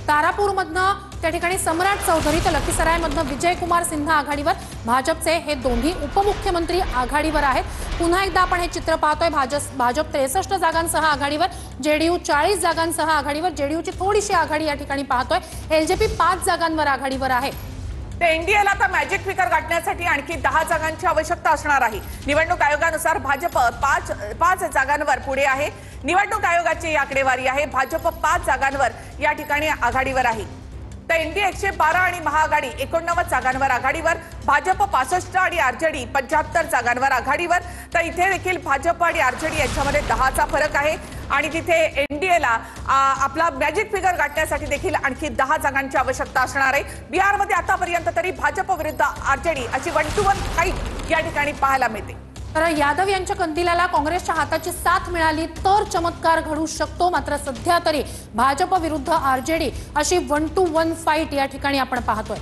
तारापूरमधनं त्या ठिकाणी सम्राट चौधरी तर लखीसरायमधनं विजयकुमार सिन्हा आघाडीवर। भाजपचे हे दोन्ही उपमुख्यमंत्री आघाडीवर आहेत। पुन्हा एकदा आपण हे चित्र पाहतोय। भाजप 63 जागांसह आघाडीवर, जेडीयू 40 जागांसह आघाडीवर, जेडीयूची थोडीशी आघाडी या ठिकाणी पाहतोय। एलजेपी 5 जागांवर आघाडीवर आहे। तर एनडीएला आता मॅजिक फिगर गाठण्यासाठी आणखी 10 जागांची आवश्यकता असणार आहे। निवडणूक आयोगानुसार भाजप 5 जागांवर पुढे आहे। निवडणूक आयोगाची आकडेवारी आहे, भाजप 5 जागांवर या ठिकाणी आघाडीवर आहे। तर एनडीए 112 आणि महाआघाडी 89 जागांवर आघाडीवर, भाजप 65 आणि आरजेडी 75 जागांवर आघाडीवर। तर इथे देखील भाजप आणि आरजेडी यांच्यामध्ये 10चा फरक आहे आणि तिथे एनडीएला आपला मॅजिक फिगर गाठण्यासाठी देखील आणखी 10 जागांची आवश्यकता असणार आहे। बिहारमध्ये आतापर्यंत तरी भाजप विरुद्ध आरजेडी अशी 1-to-1 फाईट या ठिकाणी पाहायला मिळते। तर यादव यांच्या कंदिलाला काँग्रेसच्या हाताची साथ मिळाली तर चमत्कार घडू शकतो। मात्र सध्या तरी भाजप विरुद्ध आरजेडी अशी 1-to-1 फाईट या ठिकाणी आपण पाहतोय।